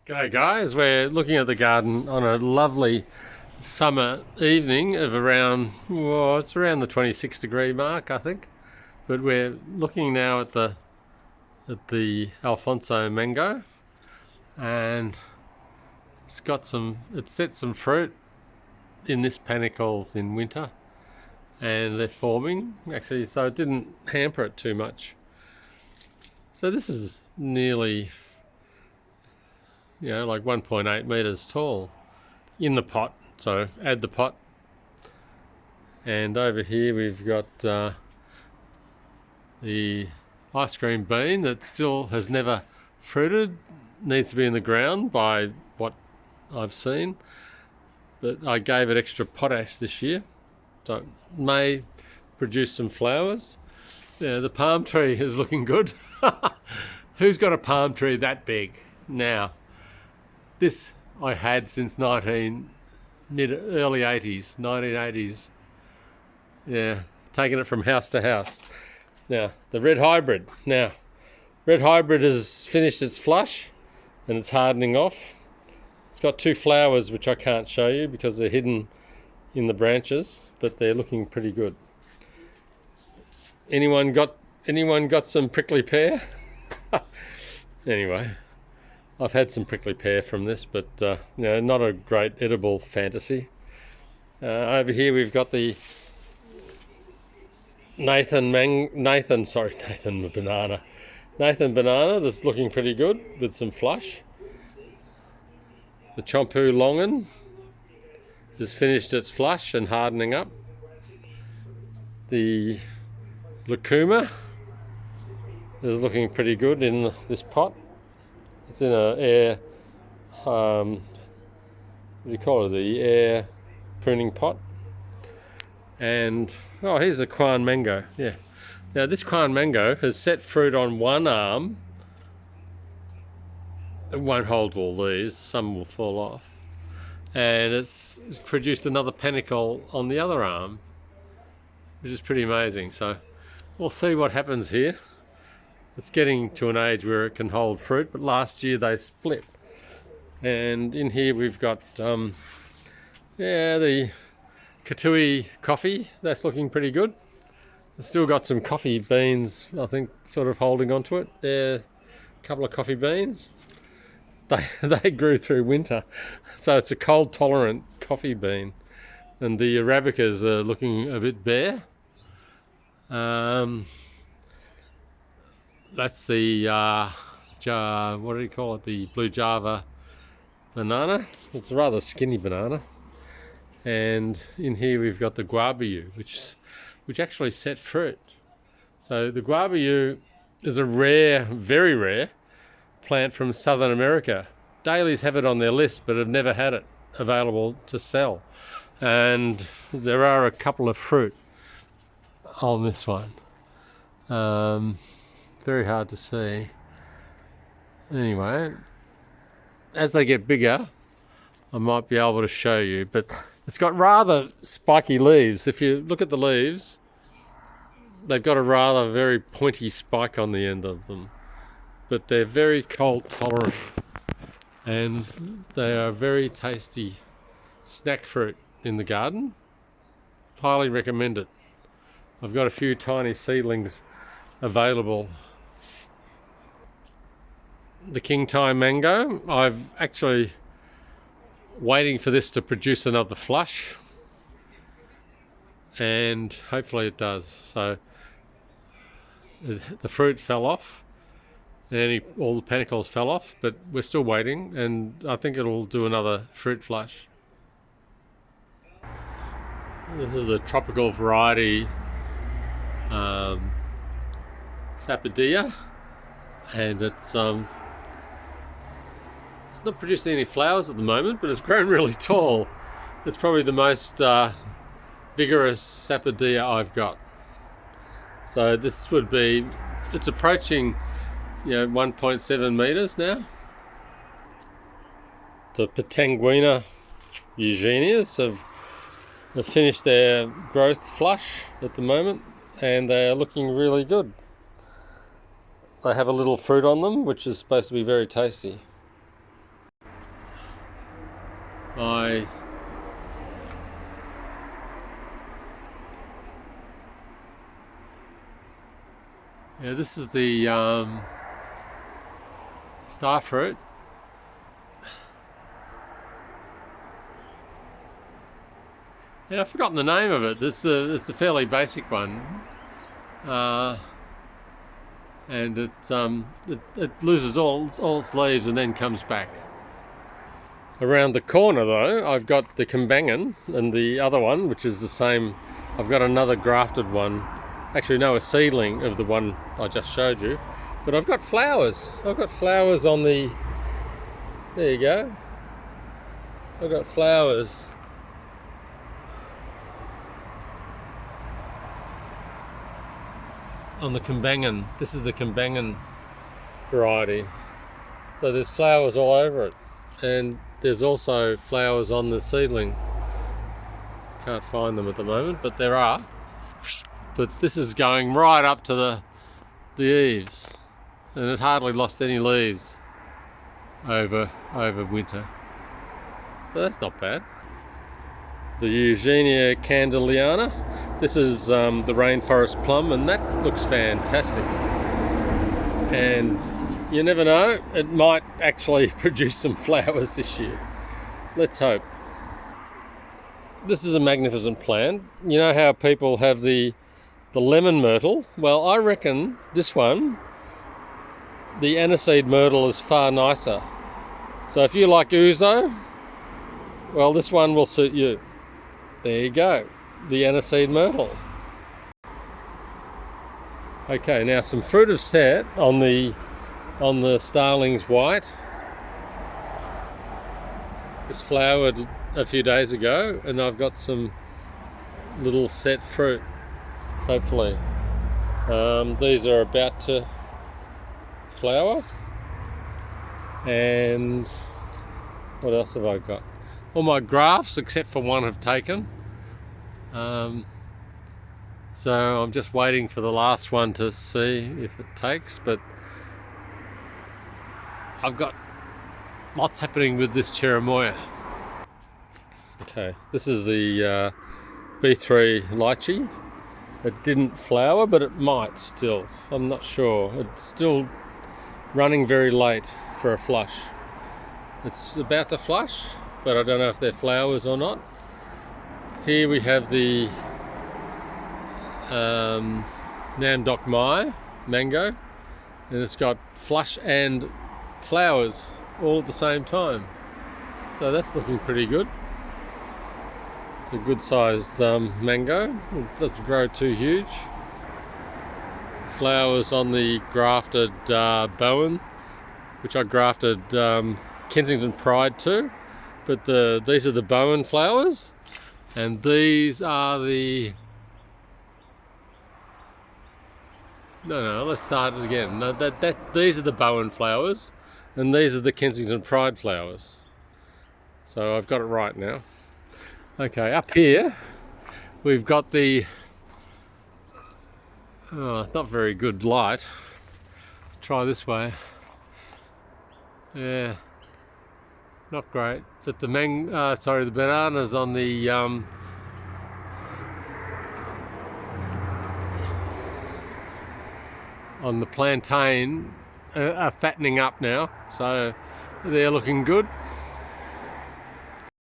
G'day guys, we're looking at the garden on a lovely summer evening of around, well, it's around the 26-degree mark, I think. But we're looking now at the Alfonso mango, and it's set some fruit in this panicles in winter, and they're forming actually, so it didn't hamper it too much. So this is nearly, like 1.8 meters tall in the pot. So add the pot, and over here we've got the ice cream bean that still has never fruited, needs to be in the ground by what I've seen, but I gave it extra potash this year, so it may produce some flowers. Yeah, the palm tree is looking good. Who's got a palm tree that big now? This I had since early 80s, 1980s. Yeah, taking it from house to house. Now, the red hybrid. Now, red hybrid has finished its flush and it's hardening off. It's got two flowers which I can't show you because they're hidden in the branches, but they're looking pretty good. Anyone got some prickly pear? Anyway, I've had some prickly pear from this, but not a great edible fantasy. Over here we've got the Nathan banana that's looking pretty good with some flush. The Chompu Longan has finished its flush and hardening up. The Lucuma is looking pretty good in this pot. It's in a air, what do you call it, the air pruning pot. And, oh, here's the Quan mango, yeah. Now this Quan mango has set fruit on one arm. It won't hold all these, some will fall off. And it's produced another panicle on the other arm, which is pretty amazing. So we'll see what happens here. It's getting to an age where it can hold fruit, but last year they split. And in here we've got the Katui coffee. That's looking pretty good. It's still got some coffee beans, I think, sort of holding onto it. There, a couple of coffee beans. They grew through winter, so it's a cold tolerant coffee bean. And the Arabicas are looking a bit bare. That's the what do you call it? The Blue Java banana. It's a rather skinny banana. And in here we've got the Guabiu, which actually set fruit. So the Guabiu is a rare, very rare plant from Southern America. Dailies have it on their list, but have never had it available to sell. And there are a couple of fruit on this one. Very hard to see. Anyway, as they get bigger, I might be able to show you, but it's got rather spiky leaves. If you look at the leaves, they've got a rather very pointy spike on the end of them, but they're very cold tolerant, and they are very tasty snack fruit in the garden. Highly recommend it. I've got a few tiny seedlings available. The King Tai mango, I've actually waiting for this to produce another flush, and hopefully it does. So the fruit fell off, and all the panicles fell off, but we're still waiting, and I think it'll do another fruit flush. This is a tropical variety Sapodilla, and it's not producing any flowers at the moment, but it's grown really tall. It's probably the most vigorous Sapodilla I've got. So this would be, it's approaching 1.7 meters now. The Patanguina eugenias have finished their growth flush at the moment, and they are looking really good. They have a little fruit on them, which is supposed to be very tasty. my this is the star fruit. Yeah, I've forgotten the name of it. It's a fairly basic one, and it loses all its leaves and then comes back. Around the corner though, I've got the Kembangan and the other one, which is the same. I've got another grafted one. Actually, no, a seedling of the one I just showed you. But I've got flowers. I've got flowers on the... There you go. I've got flowers. On the Kembangan. This is the Kembangan variety. So there's flowers all over it. And there's also flowers on the seedling. Can't find them at the moment, but there are. But this is going right up to the eaves, and it hardly lost any leaves over winter. So that's not bad. The Eugenia Candeliana. This is the rainforest plum, and that looks fantastic. And you never know, it might actually produce some flowers this year. Let's hope. This is a magnificent plant. You know how people have the lemon myrtle? Well, I reckon this one, the aniseed myrtle, is far nicer. So if you like ouzo, well, this one will suit you. There you go, the aniseed myrtle. Okay, now some fruit have set on the Starlings White. This flowered a few days ago, and I've got some little set fruit, hopefully. These are about to flower. And what else have I got? All my grafts, except for one, have taken. So I'm just waiting for the last one to see if it takes, but I've got lots happening with this cherimoya. Okay, this is the B3 lychee. It didn't flower, but it might still. I'm not sure. It's still running very late for a flush. It's about to flush, but I don't know if they're flowers or not. Here we have the Namdok Mai mango, and it's got flush and flowers all at the same time. So that's looking pretty good. It's a good sized mango. It doesn't grow too huge. Flowers on the grafted Bowen, which I grafted Kensington Pride to. But these are the Bowen flowers, and these are the... No, let's start it again. No, these are the Bowen flowers, and these are the Kensington Pride flowers. So I've got it right now. Okay, up here we've got the... Oh, it's not very good light. Try this way. Yeah, not great. But the the bananas on the plantain are fattening up now, so they're looking good.